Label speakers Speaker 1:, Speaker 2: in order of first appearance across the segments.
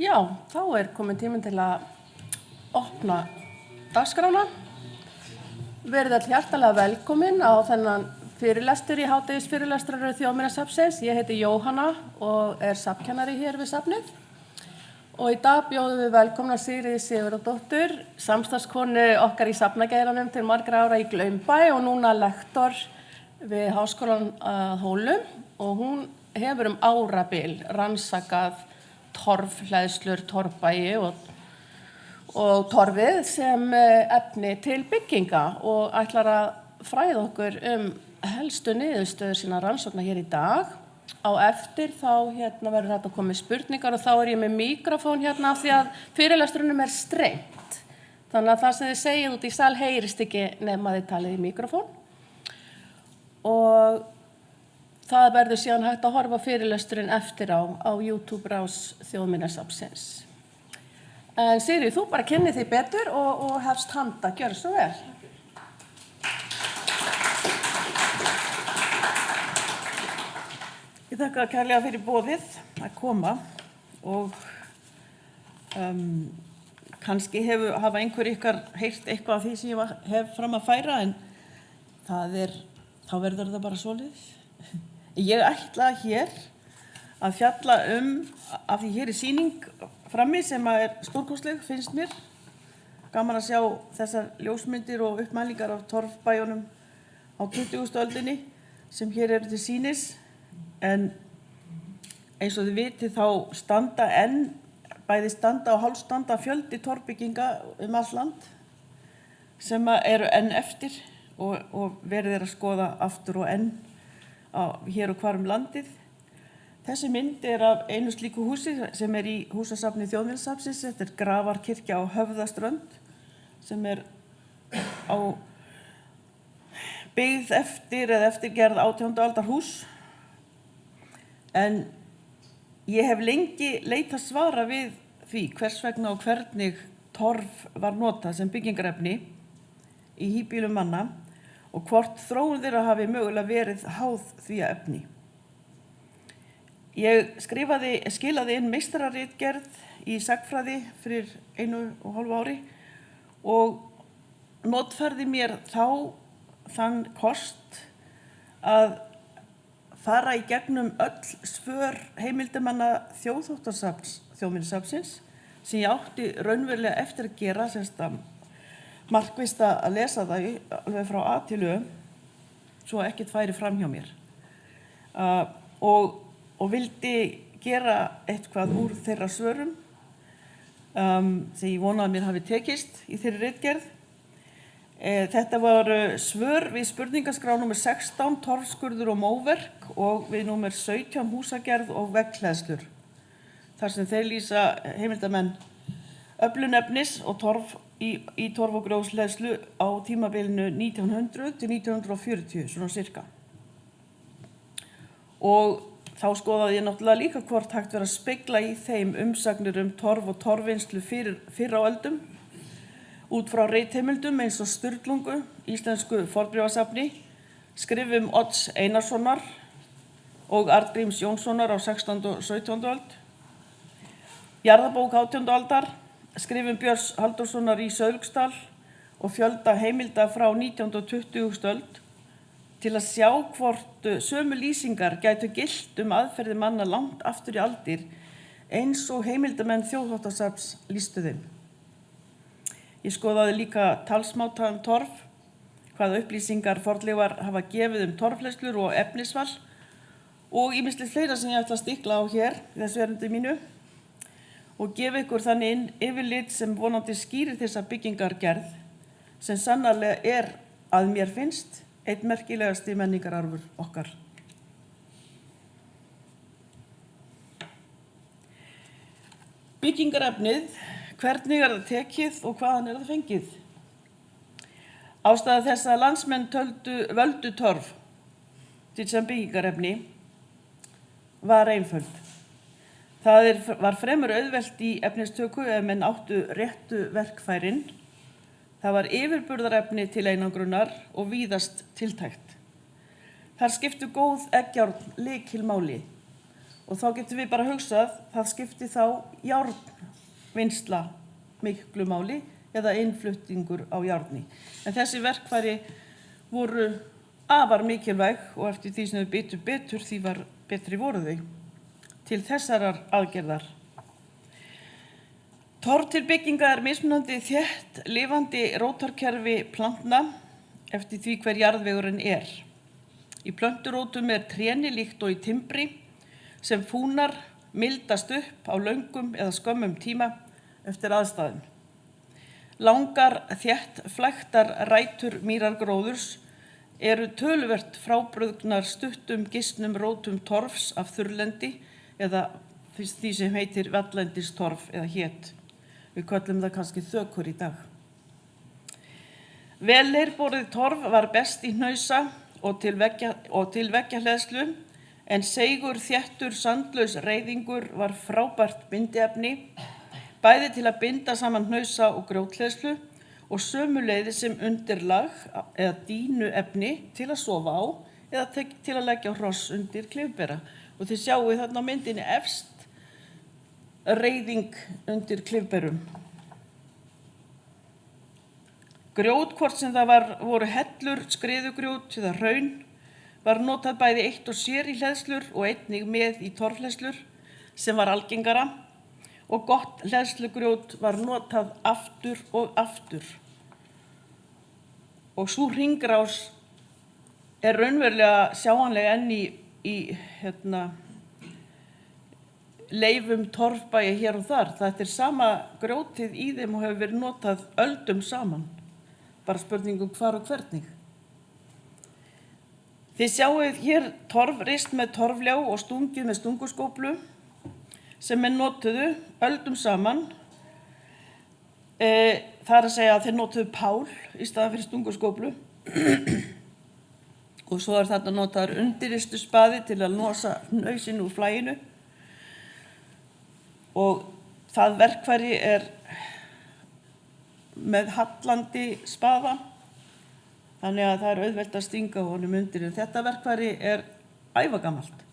Speaker 1: Já, þá komin tíminn til að opna dagskrána. Verið all hjartalega velkomin á þennan fyrirlestur í hádegisfyrirlestraröð Þjóðminjasafnsins. Ég heiti Jóhanna og safnkennari hér við safnið. Og í dag bjóðum við velkomna Sigríði Sigurðardóttur, samstarfskonu okkar í safnageiranum til margra ára í Glaumbæ og núna lektor við Háskólann að Hólum. Og hún hefur árabil rannsakað torfhleðslur, torfbæi og torfið sem efni til bygginga og ætlar að fræða okkur helstu niðurstöður sína rannsókna hér í dag. Á eftir þá verður þetta að koma spurningar og þá ég með mikrofón hérna af því að fyrirlesturunum strengt. Þannig að það sem þið segið út í sal heyrist ekki nema þið talið í mikrofón. Og það verður síðan hægt að horfa fyrirlesturinn eftir á YouTube-rás Þjóðminjasafnsins. En Sigríður, þú bara kynnið þig betur og hefst handa, gjörðu svo vel.
Speaker 2: Ég þakka kærlega fyrir boðið að koma og kannski hafa einhver ykkar heyrt eitthvað af því sem ég hef fram að færa en þá verður það bara svoleiðis. Ég ætla hér að fjalla af því hér sýning frammi sem stórkostleg finnst mér. Gaman að sjá þessar ljósmyndir og uppmælingar af torfbæjunum á 20. öldinni sem hér eru til sýnis. En eins og þið vitið þá bæði standa og hálfstanda fjöldi torfbygginga allt land sem eru enn eftir og verið að skoða aftur og enn hér og hvar landið. Þessi mynd af einu slíku húsi sem í húsasafni Þjóðminjasafnsins. Þetta Grafarkirkja á Höfðaströnd sem byggð eftirgerð 18. aldar hús. En ég hef lengi leitað svara við því hvers vegna og hvernig torf var notað sem byggingarefni í híbýlum manna og hvort þróun þeirra hafi mögulega verið háð því efni. Ég skilaði inn meistararitgerð í sagnfræði fyrir 1,5 ári og notfærði mér þann kost að fara í gegnum öll svör heimildarmanna Þjóðþáttasafns Þjóðminjasafnsins sem ég átti raunverulega eftir að gera, markvisst að lesa það alveg frá A til Ö, svo ekkert færi fram hjá mér. Og vildi gera eitthvað úr þeirra svörum sem ég vona að mér hafi tekist í þeirri ritgerð. Þetta var svör við spurningaskrá númer 16, torfskurður og móverk og við númer 17, húsagerð og veggklæðslur. Þar sem þeir lýsa heimildarmenn öflun efnis og torf í torf- og gróðurhleðslu á tímabilinu 1900 til 1940, svona sirka. Og þá skoðaði ég náttúrulega líka hvort hægt verið að spegla í þeim umsagnir torf og torfvinnslu fyrr á öldum, út frá ritheimildum eins og Sturlungu, íslensku fornbréfasafni, skrifum Odds Einarssonar og Arngríms Jónssonar á 16. og 17. öld, jarðabók 18. aldar, skrifum Björns Halldórssonar í Sauðlauksdal og fjölda heimilda frá 19. og 20. öld til að sjá hvort sömu lýsingar gætu gilt aðferðir manna langt aftur í aldir eins og heimildamenn Þjóðþáttasafns lýstu þeim. Ég skoðaði líka talsmáta torf, hvaða upplýsingar fornleifar hafa gefið torfhleðslur og efnisval og ýmislegt fleira sem ég ætla að stikla á hér í þessu erindi mínu og gefa ykkur þannig yfirlit sem vonandi skýrir þessa byggingargerð sem sannarlega að mér finnst einn merkilegasti menningararfur okkar. Byggingarefnið, hvernig það tekið og hvaðan það fengið? Ástæða þess að landsmenn völdu torf til sem byggingarefni var einföld. Það var fremur auðvelt í efnistöku ef menn áttu réttu verkfærin. Það var yfirburðarefni til einangrunar og víðast tiltækt. Þar skiptu góð eggjárn lykilmáli Og þá getum við bara hugsað, það skipti þá járnvinnsla miklu máli eða innflutningur á járni. En þessi verkfæri voru afar mikilvæg og eftir því sem við bitum betur, því var betri voru þau til þessarar aðgerðar. Torf til bygginga mismunandi þétt lifandi rótarkerfi plantna eftir því hver jarðvegurinn Í plönturótum tréni líkt og í timbri sem fúnar mildast upp á löngum eða skömmum tíma eftir aðstæðum. Langar þétt flæktar rætur mýrargróðurs eru töluvert frábrugðnar stuttum gisnum rótum torfs af þurrlendi eða því sem heitir valllendistorf eða hét. Við köllum það kannski þökur í dag. Vel leirborið torf var best í hnausa og til veggjahleðslu, en seigur þéttur sandlaus reiðingur var frábært bindiefni, bæði til að binda saman hnausa og grjóthleðslu og sömuleiðis sem undirlag eða dýnuefni til að sofa á eða til að leggja hross undir klyfbera. Og þið sjáu þarna á myndinni efst reiðing undir klyfberum. Grjót, hvort sem það voru hellur, skriðugrjót eða hraun, var notað bæði eitt og sér í hleðslur og einnig með í torfhleðslur sem var algengara, og gott hleðslugrjót var notað aftur og aftur. Og sú hringrás raunverulega sjáanlega enn í leifum torfbæja hér og þar. Þetta sama grjótið í þeim og hefur verið notað öldum saman. Bara spurningum hvar og hvernig. Þið sjáuð hér torf rist með torfljá og stungið með stunguskóflu sem notuðu öldum saman. Það að segja að þeir notuðu pál í staðan fyrir stunguskóflu. Og svo þarna notaður undirristu spaði til að losa hnausinn úr flæinu. Og það verkfæri með hallandi spaða, þannig að það auðvelt að stinga honum undir. En þetta verkfæri ævagamalt,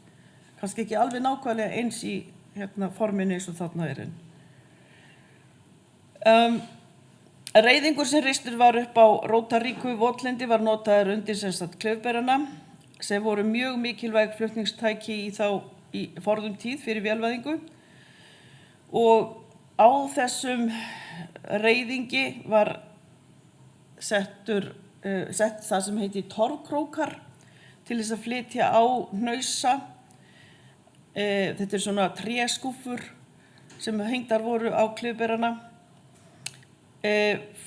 Speaker 2: kannski ekki alveg nákvæmlega eins í forminu eins og þarna Reiðingur sem ristur var upp á rótaríku votlendi var notaður undir klaufberana, sem voru mjög mikilvæg flutningstæki í forðum tíð fyrir vélvæðingu. Og á þessum reiðingi var sett það sem heitir torfkrókar til þess að flytja á hnausa. Þetta svona tréskúffur sem hengdar voru á klaufberana.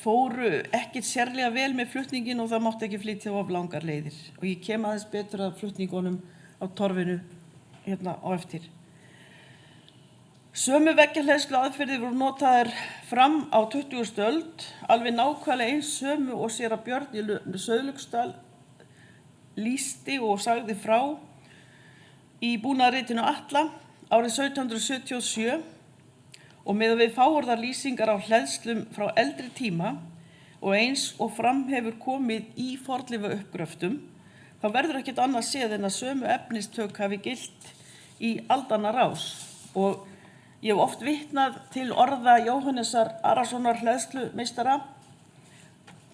Speaker 2: Fóru ekkert sérlega vel með flutningin og það mátti ekki flytja of langar leiðir. Og ég kem aðeins betur að flutningunum á torfinu hérna á eftir. Sömu veggjarhleðslu aðferðir voru notaðar fram á 20. öld, alveg nákvæmlega eins sömu og séra Björn í Sauðlauksdal lýsti og sagði frá í búnaðarritinu Atla árið 1777, og með við fáorðar lýsingar á hleðslum frá eldri tíma og eins og fram hefur komið í fornleifauppgröftum, þá verður ekkert annað séð en að sömu efnistök hafi gilt í aldanna rás. Og ég hef oft vitnað til orða Jóhannesar Arasonar hleðslumeistara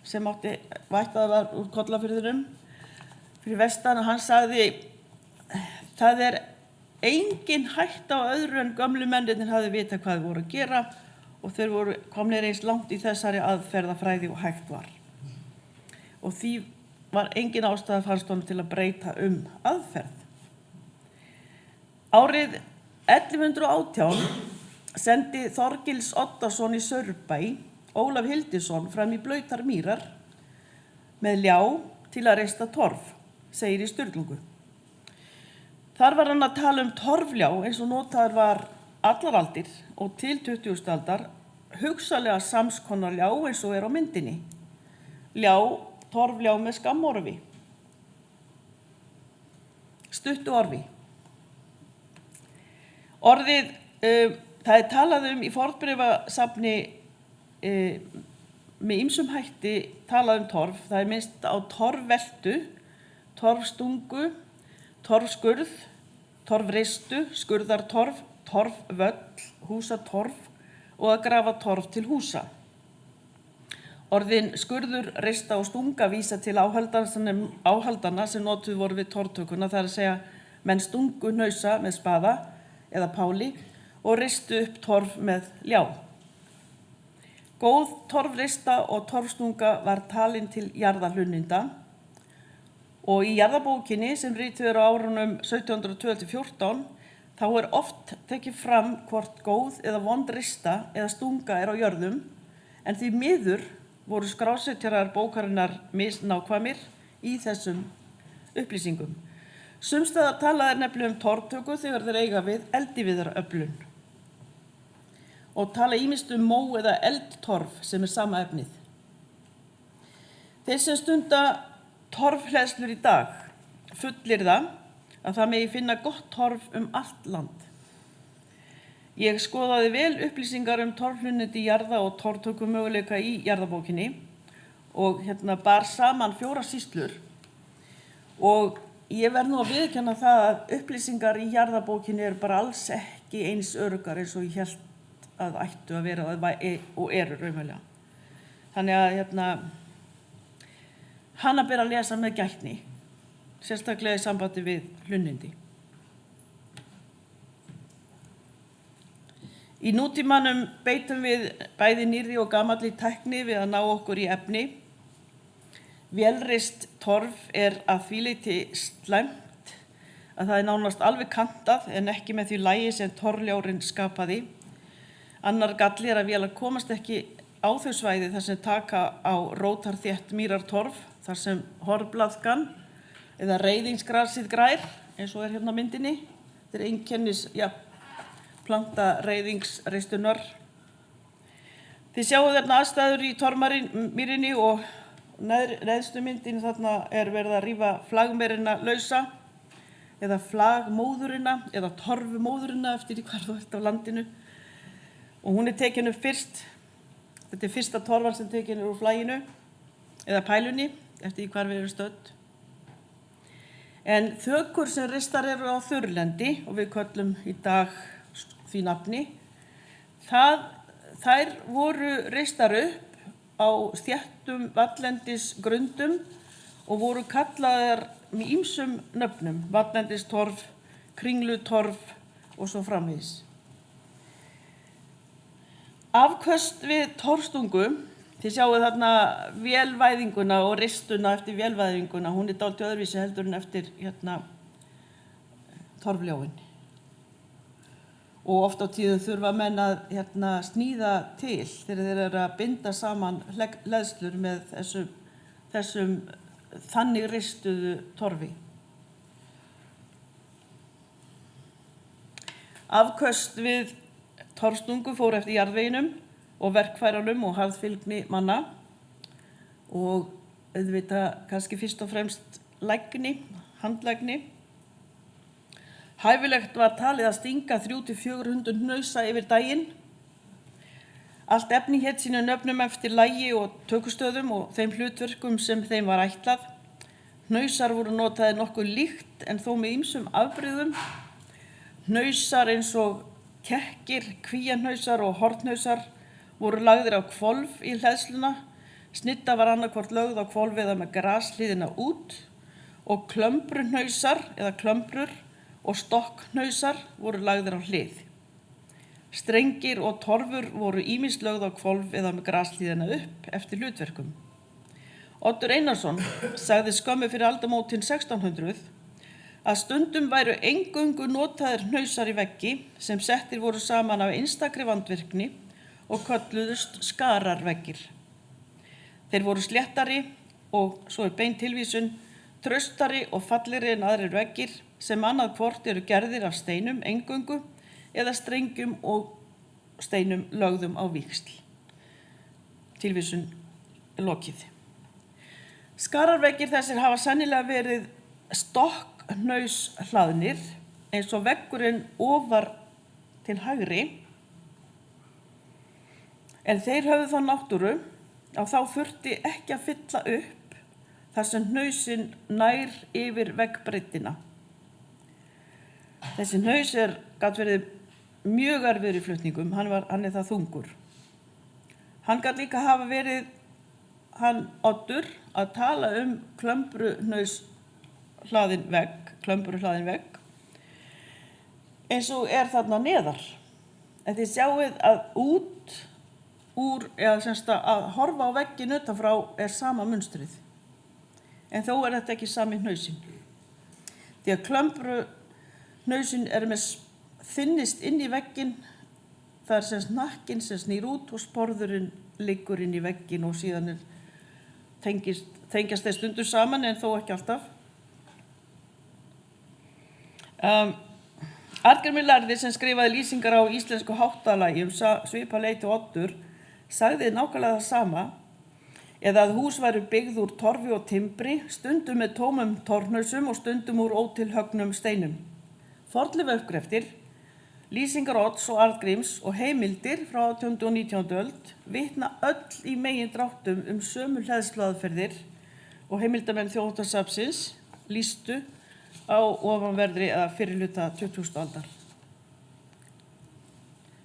Speaker 2: sem vættað var úr Kollafirðinum fyrir vestan, og hann sagði: það engin hætta á öðru en gömlu mennirnir hafði vitað hvað þeir voru að gera og þeir voru komnir eins langt í þessari aðferðafræði og hægt var. Og því var engin ástæða fannst honum til að breyta aðferð. Árið 1118 sendi Þorgils Oddason í Saurbæ Ólaf Hildisson fram í blautar mýrar með ljá til að reista torf, segir í Sturlungu. Þar var hann að tala torfljá eins og notaður var allar aldir og til 20. aldar, hugsalega samskonar ljá eins og á myndinni. Torfljá með skammorfi, stuttu orfi. Orðið, það talað í fornbréfasafni með ýmsum hætti talað torf. Það minnst á torfveltu, torfstungu, torfskurð, torfreistu, skurðartorf, torfvöll, húsatorf og að grafa torf til húsa. Orðin skurður, reista og stunga vísa til áhaldana sem notuð voru við torftökuna, það er að segja menn stungu hnausa með spaða eða páli og reistu upp torf með ljá. Góð torfreista og torfstunga var talin til jarðarhlunninda og í jarðabókinni sem rituð á árunum 1712-14 þá oft tekið fram hvort góð eða vond reista eða stunga á jörðum, en því miður voru skrásetjarar bókarinnar misnákvæmir í þessum upplýsingum. Sums staðar talað nefnilega torftöku þegar þeir eiga við eldiviðaröflun og tala ýmist mó eða eldtorf sem sama efnið. Þeir sem stunda torfhleðslur í dag fullyrða að það megi finna gott torf allt land. Ég skoðaði vel upplýsingar torfhlunnindi jarða og torftökumöguleika í jarðabókinni og bar saman 4 sýslur og ég verð nú að viðurkenna það að upplýsingar í jarðabókinni bara alls ekki eins öruggar eins og ég hélt að ættu að vera og eru raunverulega. Þannig að hana ber að lesa með gætni, sérstaklega í sambandi við hlunnindi. Í nútímanum beitum við bæði nýrri og gamalli tækni við að ná okkur í efni. Vélreist torf að því leyti slæmt að það nánast alveg kantað en ekki með því lagi sem torfljárinn skapaði. Annar galli að vélar komast ekki á þau svæði þar sem taka á rótarþétt mýrartorf, þar sem horblaðkan eða reiðingsgrasið grær, eins og hérna á myndinni. Þetta einkennis planta reiðingsreistunar. Þið sjáu þarna aðstæður í torfmýrinni og neðstu myndin þarna verið að rífa flagmerina lausa eða flagmóðurina eða torfmóðurina eftir hvar þú ert á landinu. Og hún tekin upp fyrst. Þetta fyrsta torfan sem tekin úr flaginu eða pælunni eftir hvar við erum stödd. En þökur sem ristar eru á þurrlendi og við köllum í dag því nafni, þær voru reistar upp á þéttum vallendisgrundum og voru kallaðar með ýmsum nöfnum, vallendistorf, kringlutorf og svo framvegis. Afköst við torfstungu, þið sjáu þarna vélvæðinguna og ristuna eftir vélvæðinguna, hún dálítið öðruvísi heldur en eftir torfljáin. Og oft á tíðum þurfa menn að sníða til þegar þeir eru að binda saman hleðslur með þessum þannig ristuðu torfi. Afköst við torfstungu fór eftir jarðveginum og verkfærunum og harðfylgni manna og auðvitað kannski fyrst og fremst handlægni. Hæfilegt var talið að stinga 300-400 hnausa yfir daginn. Allt efni hét sínu nöfnum eftir lagi og tökustöðum og þeim hlutverkum sem þeim var ætlað. Hnausar voru notaðir nokkuð líkt en þó með ýmsum afbrigðum. Hnausar eins og kekkir, kvíahnausar og hornhnausar voru lagðir á hvolf í hleðsluna. Snidda var annaðhvort lögð á hvolf eða með grashlíðina út og klömbruhnausar eða klömbrur og stokkhnausar voru lagðir á hlið. Strengir og torfur voru ýmist lögð á hvolf eða með grashlíðina upp eftir hlutverkum. Oddur Einarsson sagði skömmu fyrir aldamótin 1600 að stundum væru eingöngu notaðir hnausar í veggi sem settir voru saman af einstakri vandvirkni og kölluðust skararveggir. Þeir voru sléttari og svo bein tilvísun, traustari og fallegri en aðrir veggir sem annað hvort eru gerðir af steinum eingöngu eða strengjum og steinum lögðum á víxl. Tilvísun lokið. Skararveggir þessir hafa sennilega verið stokkhnaushlaðnir eins og veggurinn ofar til hægri, en þeir höfðu þá náttúru að þá þurfti ekki að fylla upp þar sem hnausinn nær yfir veggbreiddina. Þessi hnaus gat verið mjög erfiður í flutningum, hann er það þungur. Hann gat líka hafa verið, hann Oddur, að tala klömbruhnaus hlaðinn vegg, eins og þarna neðar. En þið sjáið að að horfa á vegginn utanfrá sama munstrið. En þó þetta ekki sami hnausinn. Því að klömbruhnausinn með þynnist inn í vegginn, það hnakkinn sem snýr út og sporðurinn liggur inn í vegginn og síðan tengjast þeir stundum saman en þó ekki alltaf. Arngrímur lærði sem skrifaði lýsingar á íslensku háttalagi svipað leyti og Oddur sagði nákvæmlega það sama, eða að hús væru byggð úr torfi og timbri, stundum með tómum torfhnausum og stundum úr ótilhöggnum steinum. Fornleifauppgreftir, lýsingar Odds og Arngríms og heimildir frá 18. og 19. öld vitna öll í megindráttum sömu hleðsluaðferðir og heimildamenn Þjóðminjasafnsins lýstu á ofanverðri eða fyrri hluta 20. aldar.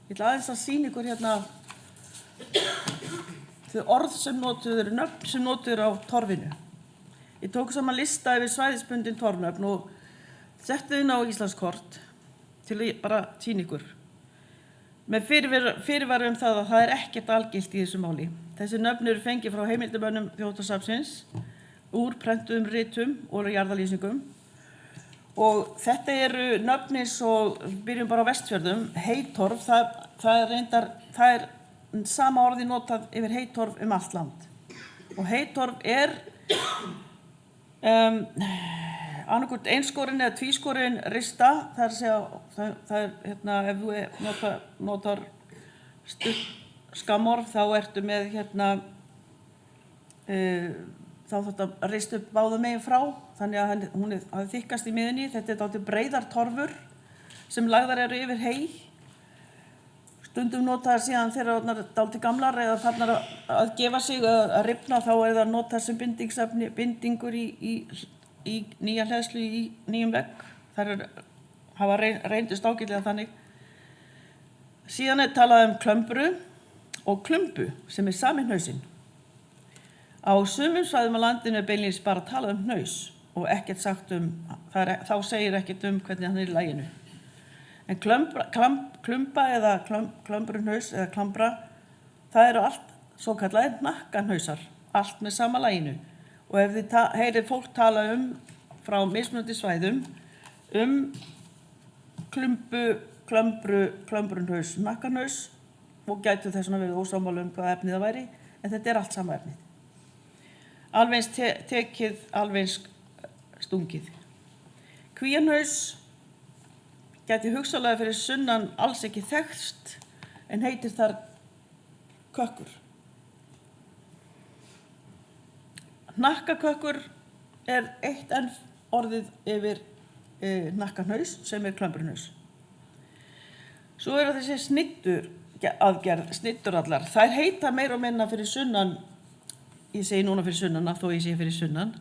Speaker 2: Ég ætla aðeins að sýna ykkur hérna þau orð sem notuð eru, nöfn sem notuð eru á torfinu. Ég tók saman lista yfir svæðisbundin torfnöfn og setti inn á Íslandskort til að bara sýna ykkur. Með fyrirvara það að það ekkert algilt í þessu máli. Þessi nöfn eru fengið frá heimildamönnum Þjóðminjasafnsins, úr prentuðum ritum og jarðalýsingum. Og þetta eru nöfn eins og, byrjum bara á Vestfjörðum, heitorf, það er sama orði notað yfir heitorf allt land. Og heitorf annarkvort einskorin eða tvískorin rista, það ef þú notar skammorf, þá ertu með þá þetta reist upp báðum megin frá, þannig að hún hafi þykkast í miðunni. Þetta dálítið breiðar torfur sem lagðar eru yfir hey. Stundum notaðar síðan þegar það dálítið gamlar eða farnar að gefa sig að rifna, þá það notað sem bindingur í nýja hleðslu í nýjum vegg. Þær hafa reyndust ágætlega þannig. Síðan talað klömbru og klumbu sem sami hnausinn. Á sumum svæðum á landinu beinlínis bara talað hnaus og ekkert sagt þá segir ekkert hvernig hann í laginu. En klumba eða klömbruhnaus eða klambra, það eru allt svo kallaðir hnakkanhausar, allt með sama laginu. Og ef þið heyrið fólk tala frá mismunandi svæðum klumbu, klömbruhnaus, hnakkanhaus og gætu þess vegna verið ósammála hvað efnið það væri, en þetta allt sama efnið. Alveg eins tekið, alveg eins stungið. Kvíahnaus gæti hugsanlega fyrir sunnan alls ekki þekkst, en heitir þar kökkur. Hnakkakökkur eitt enn orðið yfir hnakkanhaus sem klömbruhnaus. Svo eru þessi snitturallar. Þær heita meira og minna fyrir sunnan. Ég segi núna fyrir sunnan, þó ég segi fyrir sunnan,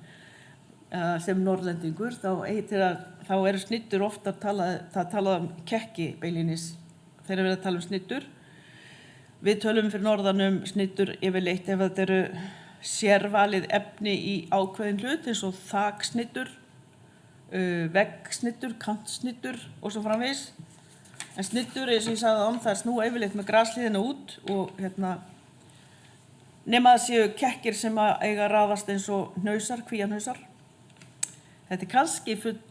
Speaker 2: sem norðlendingur, þá eru snittur ofta talað kekki beinlínis. Þeir verið að tala snittur. Við tölum fyrir norðan snittur yfirleitt ef þetta eru sérvalið efni í ákveðin hlut, eins og þaksnittur, veggsnittur, kantsnittur og svo framvegis. En snittur, eins og ég sagði það snúa yfirleitt með grashlíðina út og nema það séu kekkir sem eiga að raðast eins og hnausar, kvíahnausar. Þetta kannski full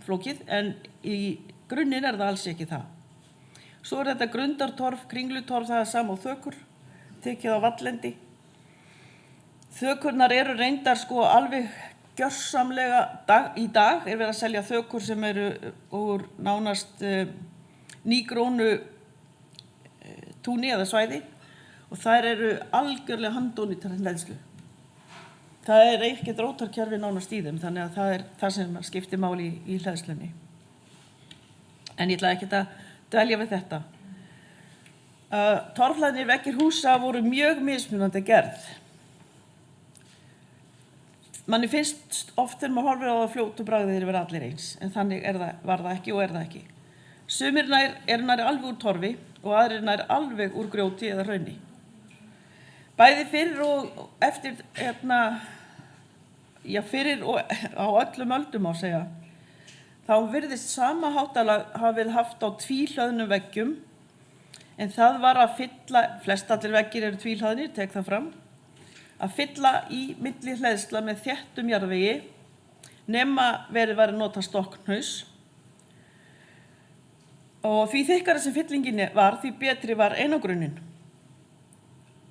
Speaker 2: flókið, en í grunninn það alls ekki það. Svo þetta grundartorf, kringlutorf, það sama og þökur, tekið á vallendi. Þökurnar eru reyndar alveg gjörsamlega í dag verið að selja þökur sem eru úr nánast nýgrónu túni eða svæði. Og þær eru algjörlega handónýtar hleðslu. Það ekkert rótarkerfi nánast í þeim, þannig að það það sem skiptir máli í hleðslunni. En ég ætla ekkert að dvelja við þetta. Torfhlaðnir veggir húsa voru mjög mismunandi gerð. manni finnst oft þegar maður horfir á það fljótu bragðið þeir vera allir eins, en þannig var það ekki og er það ekki. Sumir eru nær alveg úr torfi og aðrir nær alveg úr grjóti eða hrauni. Bæði fyrir og eftir, fyrir og á öllum öldum á segja, þá virðist sama háttalag hafa verið haft á tvíhlöðnum veggjum, en það var að fylla, flestallir veggir eru tvíhlöðnir, tek það fram, að fylla í milli hleðsla með þéttum jarðvegi nema verið var að nota stokkhaus. Og því þykkari sem fyllingin var, því betri var einangrunin.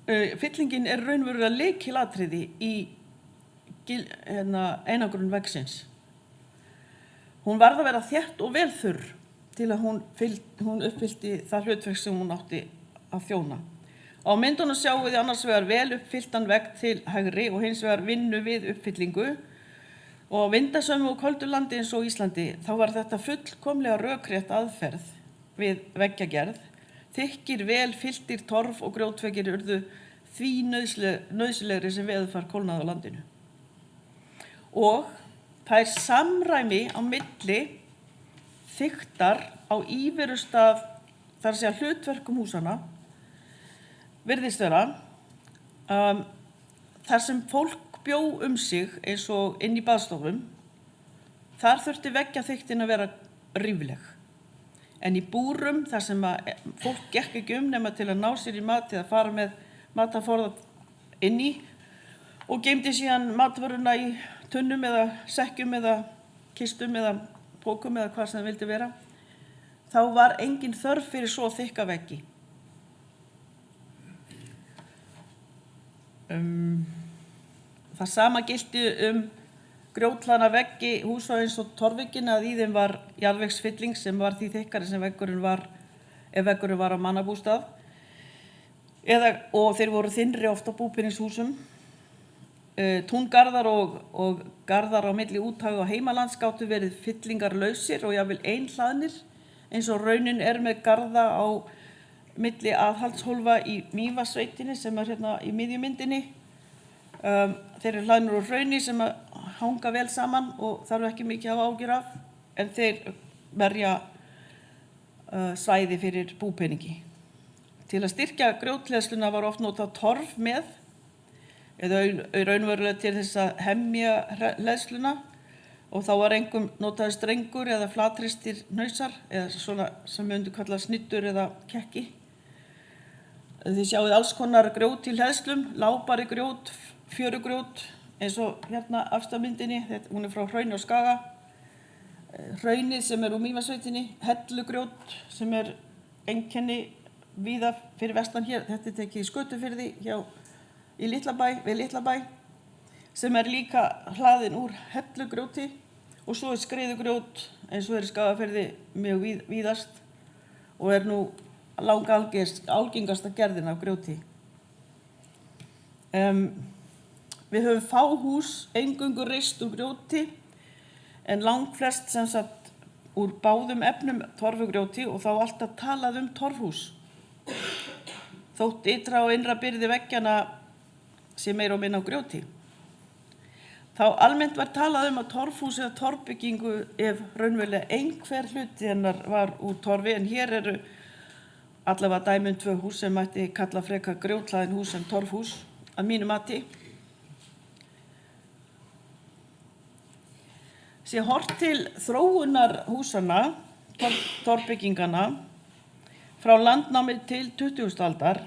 Speaker 2: Fyllingin er raunverulega lykilatriði í einangrun veggsins. Hún varð að vera þétt og vel þurr til að hún uppfyllti það hlutverk sem hún átti að þjóna. Á myndunum sjáum við annars vegar vel uppfylltan vegg til hægri og hins vegar vinnu við uppfyllingu. Og á vindasömu og köldu landi eins og Íslandi þá var þetta fullkomlega rökrétt aðferð við veggjagerð. Þykkir, vel fylltir torf og grjótveggir urðu því nauðsynlegri sem veðurfar kólnaði á landinu. Og það samræmi á milli þykktar á íverustað, þar að segja hlutverkum húsana, virðist vera, þar sem fólk bjó sig eins og inn í baðstofum, þar þurfti veggjaþykktin að vera rífleg. En í búrum þar sem fólk gekk ekki nema til að ná sér í mat eða fara með matarforða inn í og geymdi síðan matvöruna í tunnum eða sekkjum eða kistum eða pókum eða hvað sem það vildi vera, þá var engin þörf fyrir svo þykka veggi. Það sama gilti grjóthlaðna veggi húsa eins og torfveggina, að í þeim var jarðvegsfylling sem var því þykkari sem veggurinn var, ef veggurinn var á mannabústað, og þeir voru þynnri oft á búpenningshúsum. Túngarðar og garðar á milli úthaga og heimalands gátu verið fyllingarlausir og jafnvel einhlaðnir, eins og raunin er með garða á milli aðhaldshólfa í Mývatnssveitinni sem er hérna í miðjumyndinni. Þeir eru hlaðnir úr hrauni sem hanga vel saman og þarf ekki mikið að hafa áhyggjur af, en þeir verja svæði fyrir búpeningi. Til að styrkja grjóthleðsluna var oft notað torf með, eða raunverulega til þess að hemja hleðsluna, og þá var einkum notaður strengur eða flatristir hnausar, eða svona sem við myndum kalla snittur eða kekki. Þið sjáið alls konar grjót í hleðslum, lágbari grjót, fjörugrjót, eins og hérna afstafmyndinni, hún er frá Hrauni og Skaga. Hraunið sem er úr Mývatnssveitinni, hellugrjót sem er einkenni víða fyrir vestan hér, þetta er tekið í Skötufirði við Litlabæ, sem er líka hlaðin úr hellugrjóti, og svo er skriðugrjót eins og er í Skagafirði mjög víðast og er nú algengasta gerðin af grjóti. Við höfum fá hús eingöngu reist úr grjóti, en langflest sem sagt úr báðum efnum torfugrjóti, og þá alltaf talað torfhús. Þótt ytra og innra byrði veggjana sé meira og minna á grjóti. Þá almennt var talað að torfhús eða torfbyggingu ef raunverulega einhver hluti hennar var úr torfi, en hér eru allavega dæmi 2 hús sem mætti kalla frekar grjóthlaðin hús en torfhús, að mínu mati. Sé horft til þróunar húsana, torfbyggingana, frá landnámi til 20. aldar,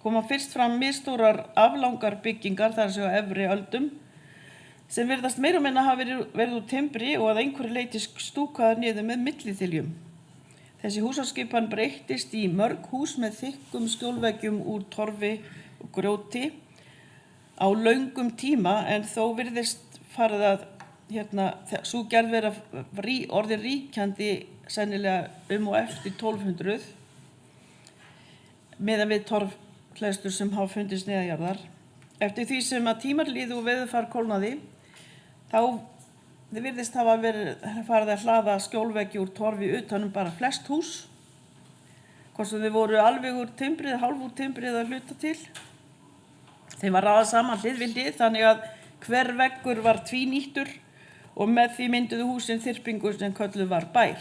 Speaker 2: koma fyrst fram misstórar aflangar byggingar, þar sem á efri öldum, sem virðast meira og minna hafa verið úr timbri og að einhverju leyti stúkaðar niður með milliþiljum. Þessi húsaskipan breyttist í mörg hús með þykkum skjólveggjum úr torfi og grjóti á löngum tíma, en þó virðist farið að sú gerð vera orðin ríkjandi sennilega og eftir 1200 meðan við torfhleðslur sem hafa fundist neðanjarðar. Eftir því sem að tímar liðu og veðurfar kólnaði, þá virðist hafa farið að hlaða skjólveggi úr torfi utanum bara flest hús, hvort sem þau voru alveg úr timbrið, hálf úr timbrið að hluta til. Þeim var raðað saman hlið við hlið, þannig að Hver veggur var tvínýttur og með því mynduðu húsin þyrpingu sem kölluð var bær.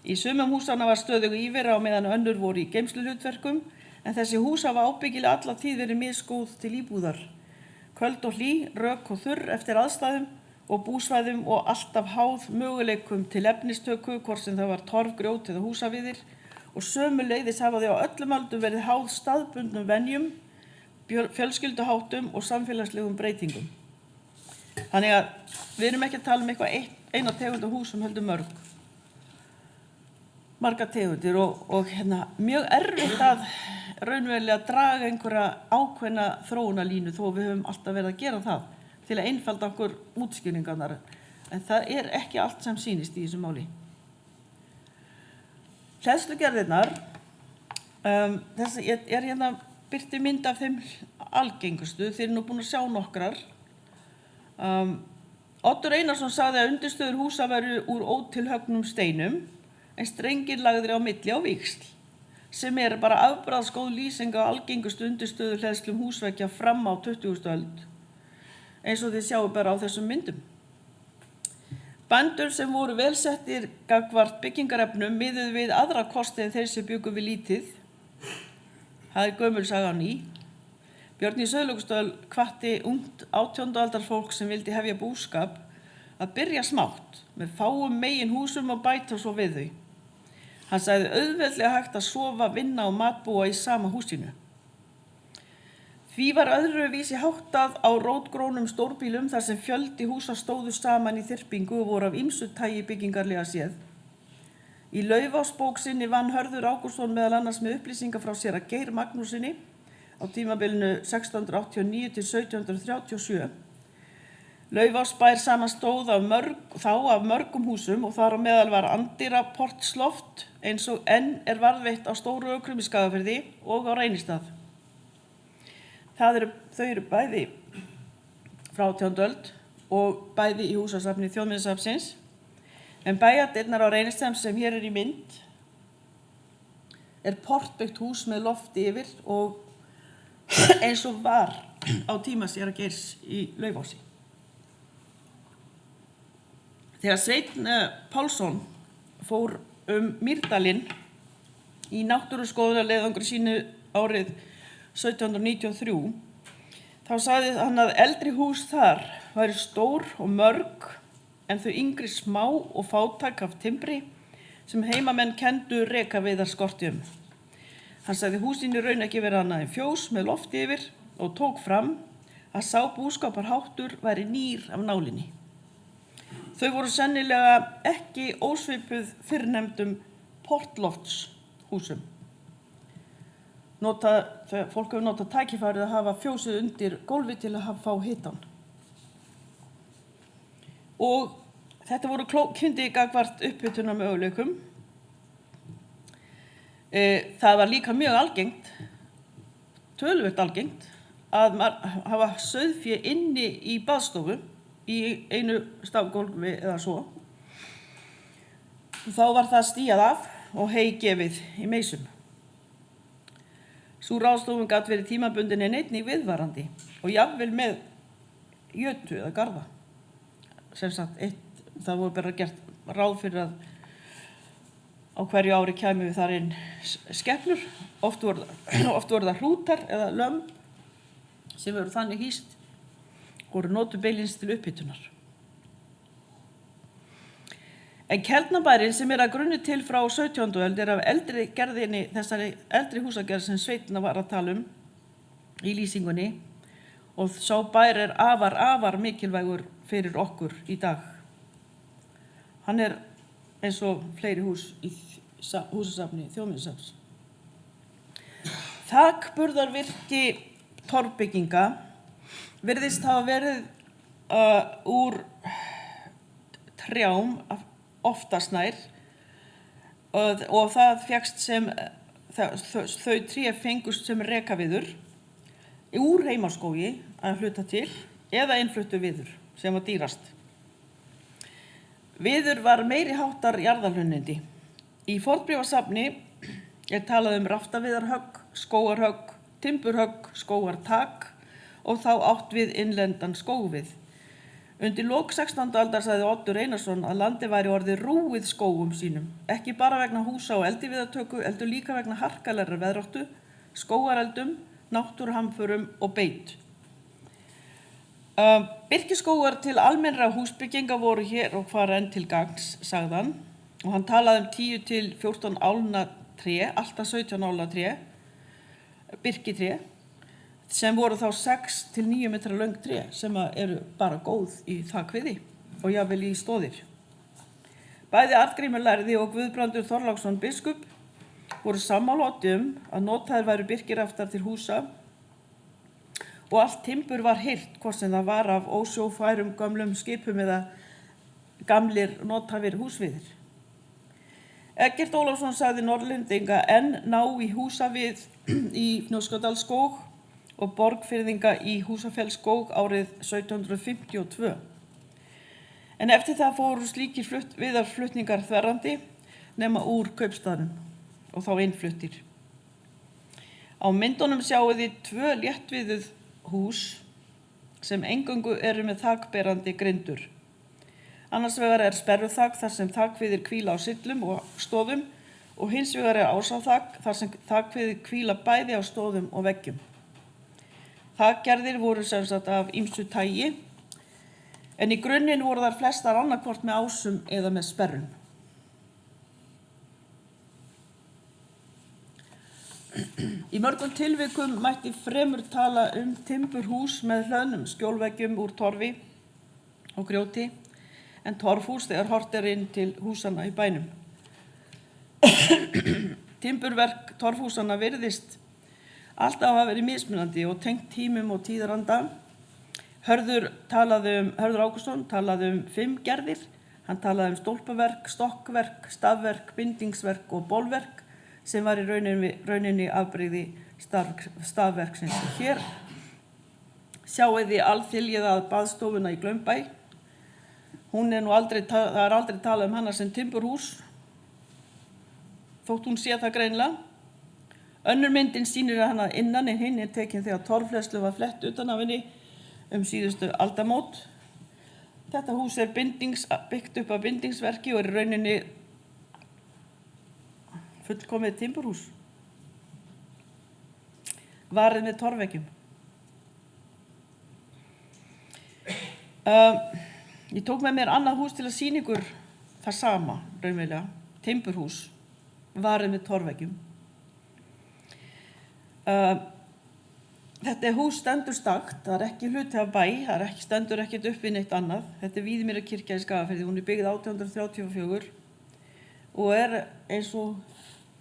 Speaker 2: Í sumum húsanna var stöðug ívera á meðan önnur voru í geymsluhlutverkum, en þessi hús hafa ábyggilega alla tíð verið misgóð til íbúðar. Köld og hlý, rök og þurr eftir aðstæðum og búsvæðum og alltaf háð möguleikum til efnistöku, hvort sem það var torf, grjót eða húsaviðir, og sömuleiðis hafa þau á öllum öldum verið háð staðbundnum venjum, fjölskylduháttum og samfélagslegum breytingum. Þannig að við erum ekki að tala um eitthvað eina tegund af húsum heldur margar tegundir og mjög erfitt að raunverulega draga einhverja ákveðna þróunarlínu þó við höfum alltaf verið að gera það til að einfalda okkur útskýringarnar, en það er ekki allt sem sýnist í þessu máli. Hleðslugerðirnar, þessi birti mynd af þeim algengustu, þeir eru nú búin að sjá nokkrar. Oddur Einarsson sagði að undirstöður húsa væru úr ótilhöggnum steinum, en strengir lagðir á milli á víxl, sem er bara afbragðsgóð lýsing á algengustu undirstöðu hleðslum húsveggja fram á 20. öld, eins og þið sjáu bara á þessum myndum. Bændur sem voru velsettir gagnvart byggingarefnum miðuðu við aðra kosti en þeir sem bjuggu við lítið. Það er gömul saga á ný. Björn í Sauðlauksdal hvatti ungt 18. aldar fólk sem vildi hefja búskap að byrja smátt með fáum megin húsum og bæta svo við þau. Hann sagði auðveldlega hægt að sofa, vinna og matbúa í sama húsinu. Því var öðruvísi háttað á rótgrónum stórbýlum þar sem fjöldi húsa stóðu saman í þyrpingu og voru af ýmsu tagi byggingarlega séð. Í Laufásbók sinni vann Hörður Ágústsson meðal annars með upplýsingar frá séra Geir Magnússyni á tímabilinu 1689 til 1737. Laufásbær samanstóð af mörgum húsum og þar á meðal var Andýraportsloft eins og enn er varðveitt á Stóru Ökrum í Skagafirði og á Reynistað. Þau eru bæði frá 18. öld og bæði í húsasafni Þjóðminjasafnsins, en bæjardyrnar á Reynistað sem hér er í mynd er portbyggt hús með lofti yfir og eins og var á tíma séra Geirs í Laufási. Þegar Sveinn Pálsson fór Mýrdalinn í náttúruskoðunarleiðangri sínu árið 1793, þá sagði hann að eldri hús þar væri stór og mörg, en þau yngri smá og fátæk af timbri sem heimamenn kenndu rekaveiðar skorti um. Hann sagði húsin í raun ekki verið annað en fjós með lofti yfir og tók fram að sá búskaparháttur væri nýr af nálinni. Þau voru sennilega ekki ósvipuð fyrrnefndum portloftshúsum. Fólk hefur notað tækifærið að hafa fjósið undir gólfi til að fá hitann. Og þetta voru klókindi gagnvart upphitunnar möguleikum. Það var líka mjög algengt, töluvert algengt, að hafa sauðfé inni í baðstofu í einu stafgólfi eða svo. Þá var það stíað af og hey gefið í meysum. Sú ráðstofun gat verið tímabundin en einnig viðvarandi og jafnvel með jötu eða garða. Sem sagt, það voru bara gert ráð fyrir að á hverju ári kæmu við þar inn skepnur. Oft voru það hrútar eða lömb sem voru þannig hýst voru notuð beinlínis til upphitunar. En Keldnabærinn sem er að grunni til frá 17. öld er af eldri gerðinni, þessari eldri húsagerð sem Sveinn var að tala um í lýsingunni, og sá bær er afar mikilvægur fyrir okkur í dag. Hann er eins og fleiri hús í húsasafni Þjóðminjasafns. Þakburðarvirki torfbygginga virðist hafa verið úr trjám oftast nær og það fékkst sem þau tré fengust sem rekaviður úr heimaskógi að hluta til eða innfluttu viður sem var dýrast. Viður var meiri háttar jarðarhlunnindi. Í fornbréfasafni er talað um raftaviðarhögg, skógarhögg, timburhögg, skógartak og þá átt við innlendan skógvið. Undir lok 16. aldar sagði Oddur Einarsson að landið væri orðið rúið skógum sínum, ekki bara vegna húsa og eldiviðartöku, heldur líka vegna harkalegrar veðráttu, skógareldum, náttúruhamförum og beit. Birkiskógar til almennra húsbygginga voru hér og hvar enn til gagns, sagði hann, og hann talaði 10 til 14 álna tré, alltaf 17 álna tré, birkitré, sem voru þá 6 til 9 metra löng tré sem eru bara góð í þakviði og jafnvel í stóðir. Bæði Arngrímur lærði og Guðbrandur Þorláksson biskup voru sammála að notaðir væru birkiraftar til húsa og allt timbur var hirt, hvort sem það var af ósjófærum gömlum skipum eða gamlir nothæfir húsviðir. Eggert Ólafsson sagði Norðlendinga enn ná í húsavið í Fnjóskadalsskóg og Borgfirðinga í Húsafellsskóg árið 1752. En eftir það fóru slíkir viðarflutningar þverrandi nema úr kaupstaðnum og þá innfluttir. Á myndunum sjáið þið 2 léttviðuð hús sem eingöngu eru með þakberandi grindur. Annars vegar sperruþak þar sem þakviðir hvíla á syllum og stóðum og hins vegar ásaþak þar sem þakviðir hvíla bæði á stóðum og veggjum. Þakgerðir voru sem sagt af ýmsu tagi, en í grunninn voru þar flestar annarkvort með ásum eða með sperrum. Í mörgum tilvikum mætti fremur tala timburhús með hlöðnum skjólveggjum úr torfi og grjóti, en torfhús þegar horft inn til húsanna í bænum. Timburverk torfhúsanna virðist alltaf hafa verið mismunandi og tengt tímum og tíðaranda. Hörður Ágústsson talaði 5 gerðir. Hann talaði stólpaverk, stokkverk, stafverk, bindingsverk og bólverk sem var í rauninni afbrigði stafverksins. Hér sjáið þið alþiljaða baðstofuna í Glaumbæ. Það er aldrei talað hana sem timburhús, þótt hún sé það greinilega. Önnur myndin sýnir hana innan en hinn tekin þegar torfhleðslu var flett utan af henni síðustu aldamót. Þetta hús byggt upp af bindingsverki og í rauninni fullkomið timburhús. Varið með torfveggjum. Ég tók með mér annað hús til að sýna ykkur það sama, raunverulega, timburhús, varið með torfveggjum. Þetta hús stendur stakt, það ekki hluti af bæ, það stendur ekkert upp við neitt annað. Þetta Víðimýrakirkja í Skagafirði, hún byggð 1834 og eins og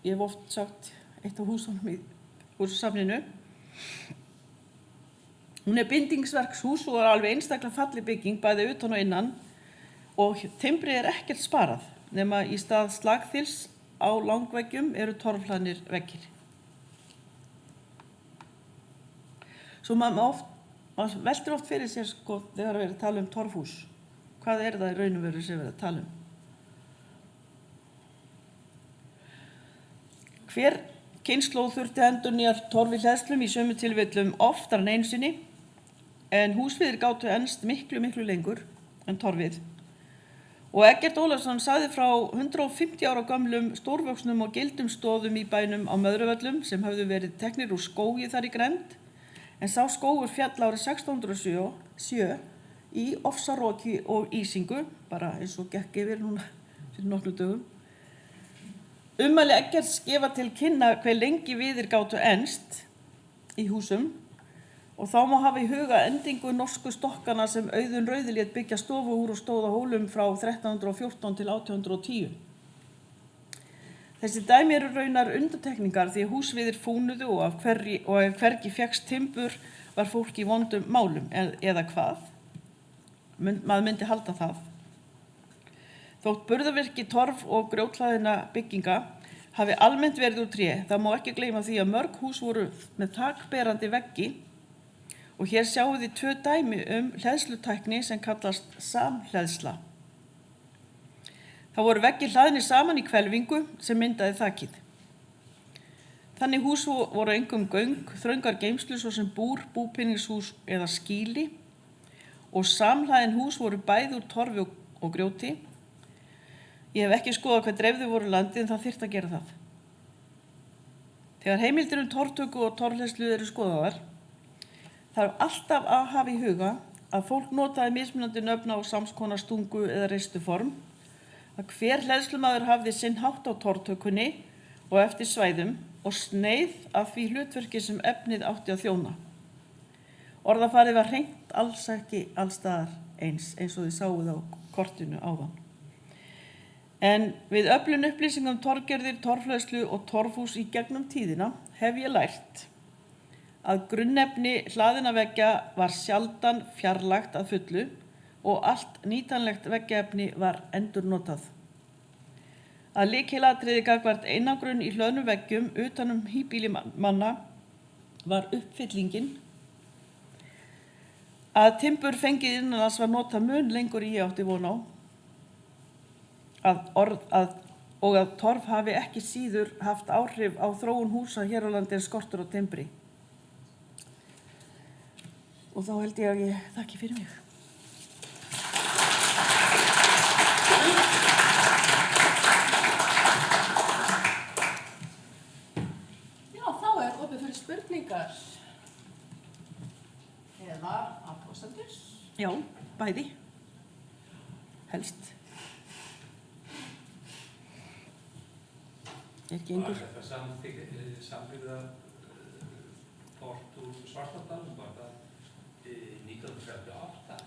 Speaker 2: ég hef oft sagt eitt af húsunum í húsasafninu. Hún bindingsverkshús og alveg einstaklega falleg bygging, bæði utan og innan, og timbrið ekkert sparað, nema í stað slagþils á langveggjum eru torfhlaðnir veggir. Svo maður veltir oft fyrir sér þegar verið að tala torfhús. Hvað það í raun og veru sem verið að tala Hver kynslóð þurfti endurnýjar torf í hleðslum í sömu tilfellum oftar en einu sinni, en húsviðir gátu enst miklu lengur en torfið. Og Eggert Ólafsson sagði frá 150 ára gömlum stórvöxnum og gildum stóðum í bænum á Möðruvöllum sem höfðu verið teknir úr skógi þar í grennd. En sá skógur fjall árið 1607 í ofsaroki og ísingu, bara eins og gekk yfir núna fyrir nokkrum dögum. Ummæli Eggerts gefa til kynna hve lengi viðir gátu enst í húsum og þá má hafa í huga endingu norsku stokkana sem Auðunn Rauði lét byggja stofu úr og stóð á Hólum frá 1314 til 1810. Þessi dæmi eru raunar undantekningar því að húsviðir fúnuðu og ef hvergi fékkst timbur var fólk í vondum málum eða hvað. Maður myndi halda það. Þótt burðarvirki torf og grjóthlaðinna bygginga hafi almennt verið úr tré, það má ekki gleyma því að mörg hús voru með þakberandi veggi og hér sjáum við 2 dæmi hleðslutækni sem kallast samhleðsla. Það voru veggir hlaðnir saman í hvelfingu sem myndaði þakið. Þannig hús voru einkum göng, þröngar geymslu svo sem búr, búpenningshús eða skýli og samhlaðin hús voru bæði úr torfi og grjóti. Ég hef ekki skoðað hvað dreifðu voru landið en það þyrfti að gera það. Þegar heimildir torftöku og torfhleðslu eru skoðaðar, þarf alltaf að hafa í huga að fólk notaði mismunandi nöfn á samskonar stungu eða reistuform, að hver hleðslumaður hafði sinn hátt á torftökunni og eftir svæðum og sneið af því hlutverki sem efnið átti að þjóna. Orðafarið var hreint alls ekki allstaðar eins og þið sáuð á kortinu áðan. En við öflun upplýsingum torfgerðir, torfhleðslu og torfhús í gegnum tíðina hef ég lært að grunnefni hlaðinna veggja var sjaldan fjarlægt að fullu og allt nýtanlegt veggjaefni var endurnotað. Að lykilatriði gagnvart einangrun í hlöðnum veggjum utanum híbýli manna var uppfyllingin að timbur fengið innanlands var notað mun lengur í ég átti von á og að torf hafi ekki síður haft áhrif á þróun húsa hér á landi en skortur á timbri. Og þá held ég að ég þakki fyrir mig.
Speaker 1: Opið fyrir spurningar eða athugasemdir?
Speaker 2: Já, bæði. Helst. Ekki einhver.
Speaker 3: Var þetta sambyggða port úr Svartárdalnum, var það 1938?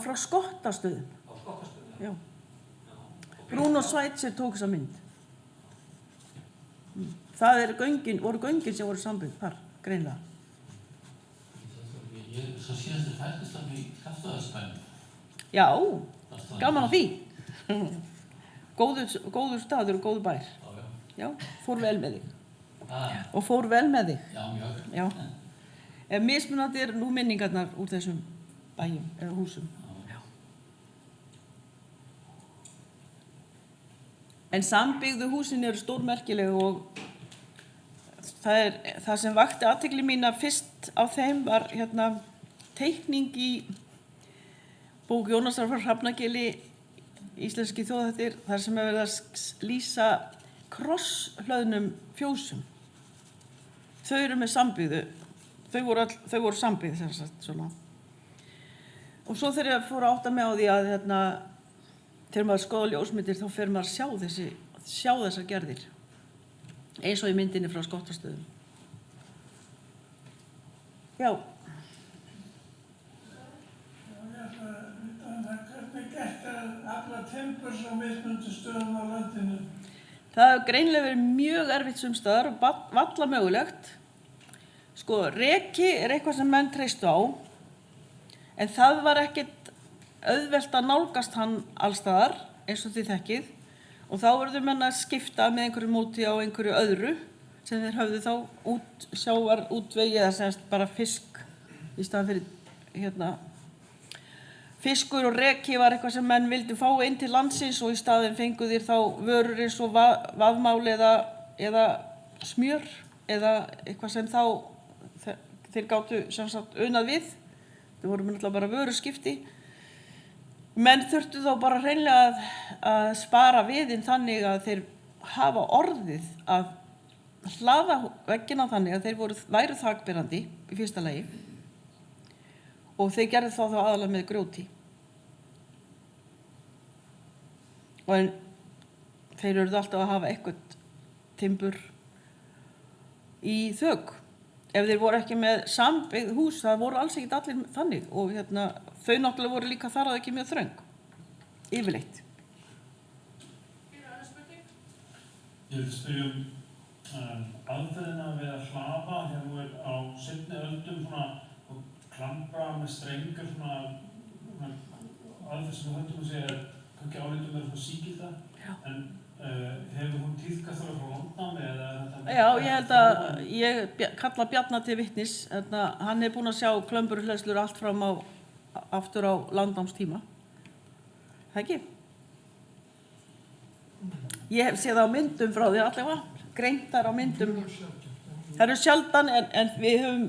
Speaker 2: Frá Skottastöðum.
Speaker 3: Á Skottastöðum?
Speaker 2: Já. Bruno Schweitzer tók þessa mynd. Það voru göngin sem voru sambyggð þar, greinlega.
Speaker 4: Ég svo síðast fættist af í Skaftafellsbænum.
Speaker 2: Já, gaman að því. Góður staður og góður bær. Já, fór vel með þig. Og fór vel með þig.
Speaker 4: Já, mjög.
Speaker 2: Já. Ef mismunandi nú minningarnar úr þessum bæjum eða húsum. Já. En sambyggðu húsin eru stórmerkileg og það sem vakti athygli mína fyrst á þeim var teikning í bók Jónasar frá Hrafnagili, íslenski þjóðhættir, þar sem er verið að lýsa krosshlöðnum fjósum. Þau eru með sambyggðu, þau voru sambyggð sem sagt svona. Og svo þegar ég fór að átta mig á því að þegar maður skoða ljósmyndir þá fer maður að sjá þessar gerðir. Eins og í myndinni frá Skottastöðum. Já.
Speaker 5: Hvernig gert að afla timburs á mismunandi stöðum á landinu?
Speaker 2: Það hefur greinilega verið mjög erfitt sums staðar og varla mögulegt. Sko, reki er eitthvað sem menn treystu á, en það var ekkert auðvelt að nálgast hann allstaðar, eins og þið þekkið. Og þá verður menn að skipta með einhverju móti á einhverju öðru sem þeir höfðu þá sjávar útvegi eða semst bara fisk í staðan fyrir fiskur og reki var eitthvað sem menn vildu fá inn til landsins og í staðin fengu þeir þá vörur eins og vaðmál eða smjör eða eitthvað sem þá þeir gátu sem sagt unað við. Það voru náttúrulega bara vöruskipti. Menn þurftu þá bara hreinlega að spara viðinn þannig að þeir hafa orðið að hlaða veggina þannig að þeir væru þakberandi í fyrsta lagi og þeir gerðu þá aðalega með grjóti. Og þeir urðu alltaf að hafa eitthvað timbur í þök. Ef þeir voru ekki með sambyggð hús, það voru alls ekkert allir þannig og þau náttúrulega voru líka þar að ekki mjög þröng, yfirleitt.
Speaker 5: Ég vil spyrja aðferðina við að hlaða þegar þú á seinni öldum og klambra með strengur aðferð sem við höndum að segja kannski álitum er síkilda, en hefur hún tíðkast þar frá landnámi eða þetta?
Speaker 2: Já, ég held að ég kalla Bjarna til vitnis, hann búinn að sjá klömburhleðslur allt fram aftur á landnámstíma. Það ekki? Ég hef séð á myndum frá því allavega. greintar á myndum. Það eru sjaldan en við höfum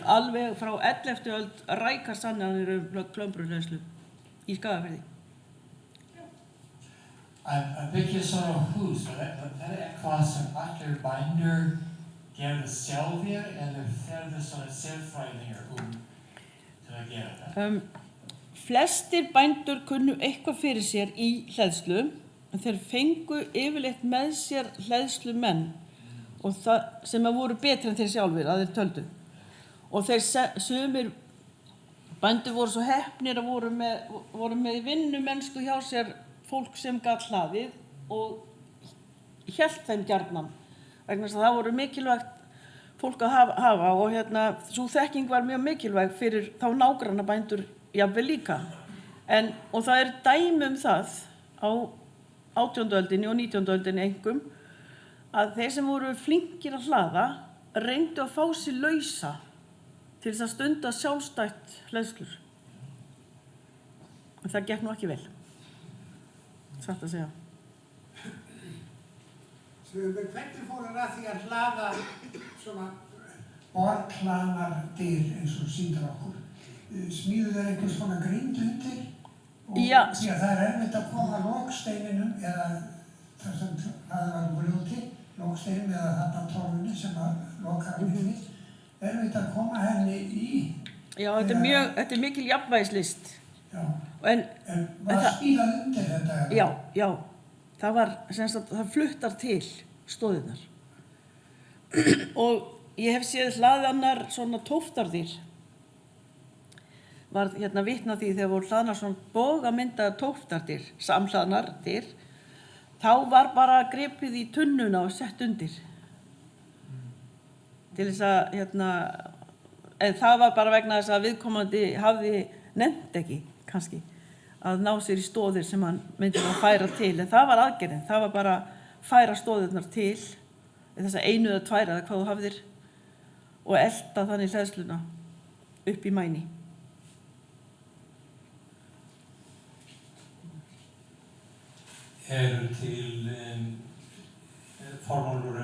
Speaker 2: alveg frá 11. öld rækar sannanir klömbrunhleðslu í Skagafirði.
Speaker 4: Að byggja svona hús, það eitthvað sem allir bændur gera sjálfir eða ferðu svona sérfræðingar til að gera það?
Speaker 2: Flestir bændur kunnu eitthvað fyrir sér í hleðslu, en þeir fengu yfirleitt með sér hleðslumenn og það sem voru betri en þeir sjálfir að þeir töldu. Og þeir sumir bændur voru svo heppnir að voru með vinnumennsku hjá sér fólk sem gat hlaðið og hélt þeim gjarnan vegna þess að það voru mikilvægt fólk að hafa og svo þekking var mjög mikilvæg fyrir þá nágrannabændur jafnvel líka. Og það er dæmi það á 18. öldinni og 19. öldinni einkum að þeir sem voru flinkir að hlaða reyndu að fá sér lausa til þess að stunda sjálfstætt hleðslur. En það gekk nú ekki vel. Satt að segja.
Speaker 6: Hvernig fóru að því að hlaða svona borðklanar dyr eins og sýndir okkur? Smíðu þeir einhvers konar grind undir?
Speaker 2: Já.
Speaker 6: Því að það er erfitt að koma loksteininum eða þar sem það var grjóti, loksteinum eða þarna torfunni sem að lokar hann við. Erfitt að koma henni í.
Speaker 2: Já, þetta er mikil jafnvægislist.
Speaker 6: Já.
Speaker 2: En
Speaker 6: var spílað undir þetta?
Speaker 2: Já. Það var, það fluttar til stóðirnar. Og ég hef séð hlaðanar svona tóftardýr. Var vitnað því þegar voru hlaðanar svona bógamyndaðar tóftardýr, samhlaðanar dyr, þá var bara gripið í tunnuna og sett undir. Til þess að, en það var bara vegna þess að viðkomandi hafði nefnt ekki, kannski, að ná sér í stóðir sem hann myndi að færa til. En það var aðgerðin, það var bara færa stóðirnar til, þess að 1 eða 2 eða hvað þú hafðir, og elta þannig hleðsluna upp í mæni.
Speaker 3: Eru til formúlur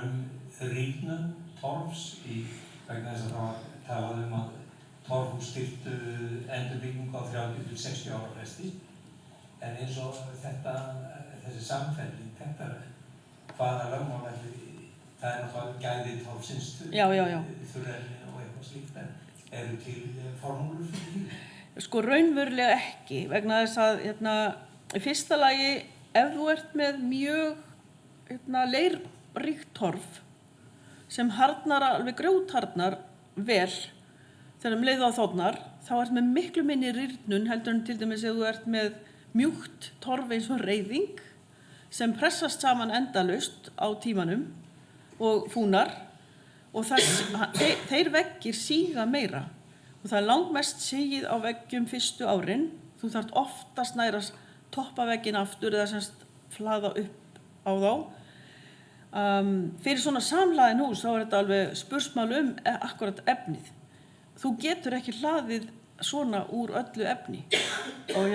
Speaker 3: rýrnun torfs vegna þess að það var talað að torfhús styrktu endurbyggingu á 30 til 60 ára fresti. En eins og þessi samfelling, hvaða lögmál það er náttúrulega gæði torfsins þurrefni og eitthvað slíkt, en eru til formúlur fyrir því?
Speaker 2: Sko raunverulega ekki, vegna þess að í fyrsta lagi, ef þú ert með mjög leirríkt torf sem harðnar alveg grjótharðnar vel þegar leið á þóðnar, þá ert með miklu minni rýrnun heldur en til dæmis ef þú ert með mjúkt torf eins og reiðing sem pressast saman endalaust á tímanum og fúnar og þeir veggir síga meira og það er langmest sigið á veggjum fyrstu árin. Þú þarft oftast nær að toppa vegginn aftur eða semst hlaða upp á þá. Fyrir svona samhlaðin hús þá er þetta alveg spursmál akkurat efnið. Þú getur ekki hlaðið svona úr öllu efni og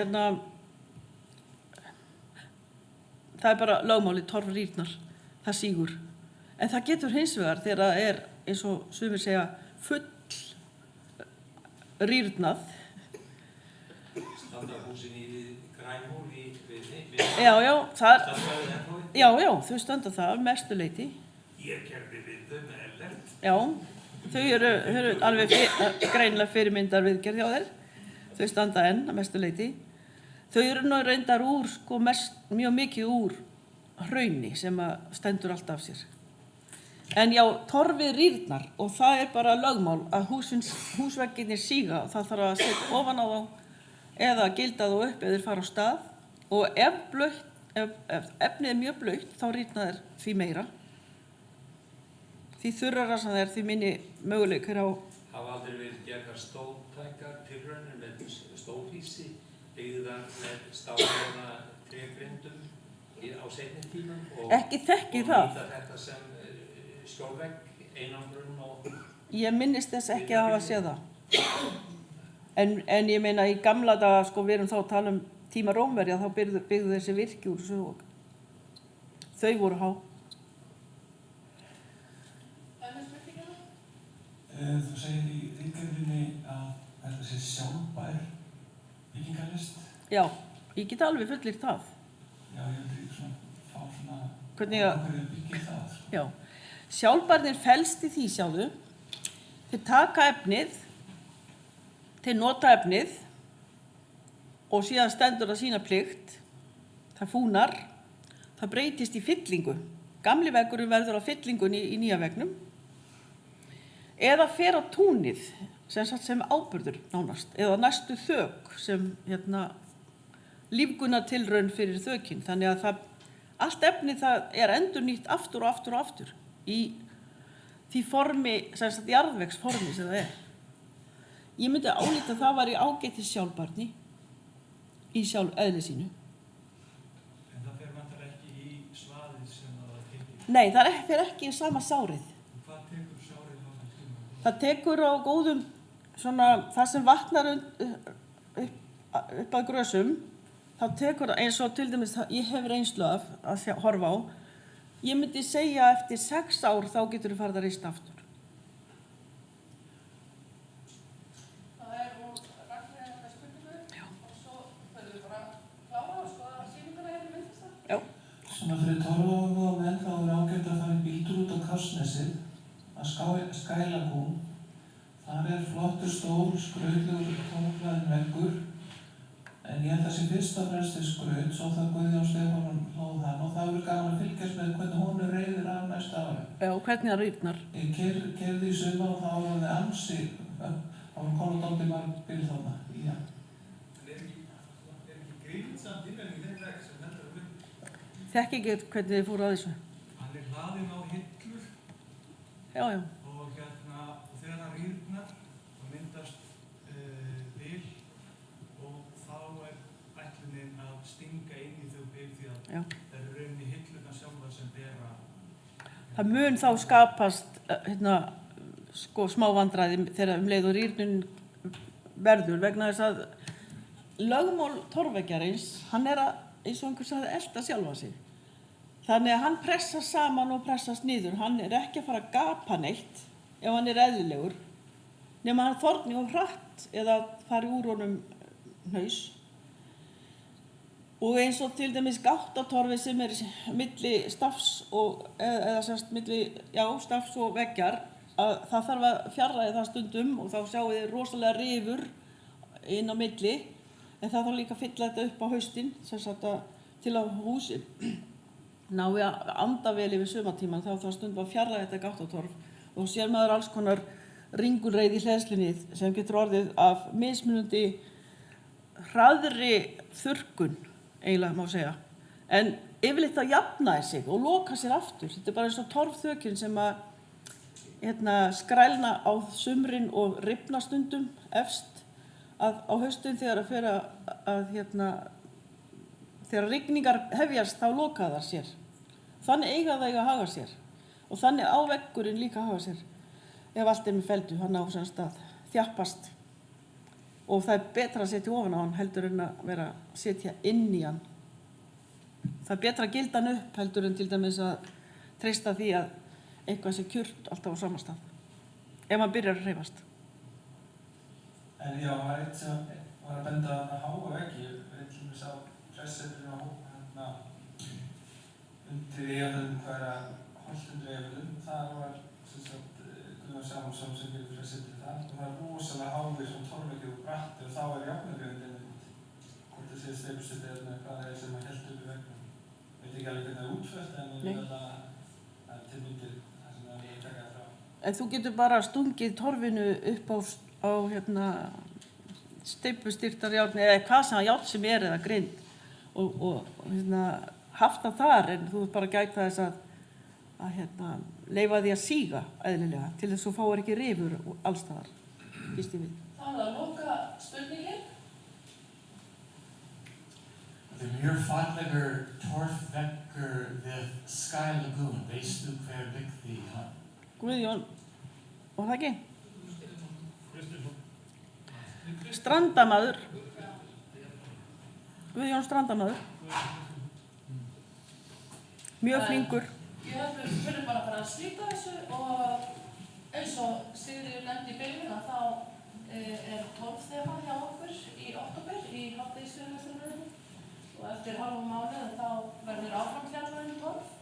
Speaker 2: það er bara lögmáli, torf rýrnar, það sígur. En það getur hins vegar þegar það er, eins og sumir segja, full rýrnað.
Speaker 3: Standa húsin í Grænhól
Speaker 2: Já, þau standa það mestu leyti.
Speaker 3: Ég gerði við þau með ellert.
Speaker 2: Já, þau eru alveg greinilega fyrirmyndar viðgerð hjá þeir. Þau standa enn að mestu leyti. Þau eru nú reyndar úr, mjög mikið úr hrauni sem stendur allt af sér. En já, torfið rýrnar og það er bara lögmál að húsvegginir síga og það þarf að setja ofan á þá eða gilda þá upp eða þeir fara á stað og ef efnið er mjög blautt þá rýrna þeir því meira. Því þurrara sem þeir því minni möguleikar á.
Speaker 3: Hafa aldrei verið gerðar stóðtækar tilraunir með stóðhýsi byggðar með stafræna trégrindum á seinni tímum og
Speaker 2: Ekki þekki það.
Speaker 3: nýta þetta sem skjólvegg, einangrun og...
Speaker 2: Ég minnist þess ekki að hafa séð það. En ég meina í gamla daga, við erum þá að tala tíma Rómverja, þá byggðu þessi virki úr þessu og þau voru há.
Speaker 7: Þú segir í ritgerðinni að þetta sé sjálfbær byggingarlist.
Speaker 2: Já, ég get alveg fullyrt það.
Speaker 7: Já, ég vil svona fá svona
Speaker 2: Hvernig að-
Speaker 7: hverju byggir það, sko.
Speaker 2: Já, sjálfbærnin felst í því sjálfu. Þeir taka efnið, þeir nota efnið og síðan stendur það sína plikt. Það fúnar, það breytist í fyllingu. Gamli veggurinn verður á fyllingunni í nýja veggnum. Eða fer á túnið, sem áburður nánast, eða næstu þök sem lífguna tilraun fyrir þökin. Þannig að allt efni það er endurnýtt aftur og aftur og aftur í því formi, sem sagt jarðvegsformi sem það er. Ég myndi álíta að það var í ágætis sjálfbærni í sjálf eðli sínu.
Speaker 7: En það fer vantar ekki í svaðið sem það tekið.
Speaker 2: Nei, það fer ekki í sama sárið.
Speaker 7: Hvað tekur sárið á þann tíma?
Speaker 2: Það tekur á góðum, það sem vatnar upp að grösum, þá tekur það eins og til dæmis, ég hef reynslu af að horfa á, ég myndi segja eftir 6 ár þá getur þú farið að rista aftur.
Speaker 1: Það hún Ragnheiður með spurningu og svo þurfum við bara klára og skoða sýninguna í myndlistar.
Speaker 2: Já.
Speaker 7: Svona fyrir torfáhuga menn þá er ágætt að fara í bíltúr út á Kársnesið að Skælagún. Þar flottur stór, skrautlegur torfhlaðinn veggur. En ég held að sé fyrst og fremst til skraut, svo það Guðjón Stefánsson hlóð hann og það verður gaman að fylgjast með hvernig hún reiðir af næsta ári.
Speaker 2: Já, hvernig það rýrnar.
Speaker 7: Ég keyrði í sumar og þá var það ansi, það var konar dálítið marg bíl þarna í hann. En er ekki grímsamt innvenning þeim vegg sem heldur mynd?
Speaker 2: Þekki ekki hvernig þið fóru að þessu.
Speaker 7: Hann er hlaðinn á hillur
Speaker 2: Já, já.
Speaker 7: og þegar hann rýrnar og myndast bil og þá er ætlunin að stinga inn í þau bil því að
Speaker 2: Já.
Speaker 7: það eru rauninni hillurnar sjálfar sem bera.
Speaker 2: Það mun þá skapast smá vandræði þegar leið og rýrnun verður vegna þess að lögmál torfveggjarins, hann er að, eins og einhver sagði, elta sjálfa sig. Þannig að hann pressast saman og pressast niður. Hann er ekki að fara að gapa neitt ef hann er eðlilegur, nema hann þorni og hratt eða fari úr honum hnaus. Og eins og til dæmis gáttatorfi sem er milli stafs og, eða semst milli, stafs og veggjar, að það þarf að fjarlægja það stundum og þá sjáum við rosalega rifur inn á milli, en það þarf líka að fylla þetta upp á haustin, sem sagt til að húsi nái að anda vel yfir sumartíman, þá þarf stundum að fjarlægja þetta gáttatorf og sér maður alls konar ringulreið í hleðslunni sem getur orðið af mismunandi hraðri þurrkun, eiginlega má segja. En yfirleitt að jafnaði sig og loka sér aftur. Þetta er bara eins og torfþökin sem að skrælna á sumrin og rifna stundum efst, að á haustin þegar að fer þegar rigningar hefjast þá loka það sér. Þannig eiga það að haga sér og þannig á veggurinn líka að haga sér. Ef allt er með feldu, hann á sem stað þjappast og það er betra að setja ofan á hann heldur en að vera að setja inn í hann. Það er betra að gilda hann upp heldur en til dæmis að treysta því að eitthvað sé kjurt alltaf á sama stað ef hann byrjar að hreyfast.
Speaker 7: En já, það var eitt sem var að benda á háa veggi. Ég veit til þess að presseturinn á undir Efum, hvað er að holt undir Efum. Það var Guðjón Samúelsson sem gerir pressetur það og það er rosalega háir sem torfveggir og brattir og þá er jafnargjöndin hvort það sé steipustið eða hvað það er sem að heldur upp í veggnum. Ég veit ekki alveg hvernig það er útfært en ég veit að það er tilmyndir það sem það er að taka það frá.
Speaker 2: En þú getur bara stungið torfinu upp á steipustyrtarjárni eða hvað sem járn sem er eða grind og haft það þar, en þú bara gæta þess að leyfa því að síga eðlilega til þess að þú fáir ekki rifur allstaðar, býst ég við.
Speaker 1: Það var að loka spurningin.
Speaker 4: Það er mjög fallegur torfveggur við Skælagún. Veistu hver byggði hann?
Speaker 2: Guðjón, var það ekki? Strandamaður. Guðjón Strandamaður. Mjög flinkur.
Speaker 1: Ég held að við fyrir bara að fara að slíta þessu og Eins og Sigríður nefndi í byrjun að þá er 12 þema hjá okkur í október í hádegisfyrirlestraröðinni og eftir hálfum mánuð þá verður áfram fjallað um 12.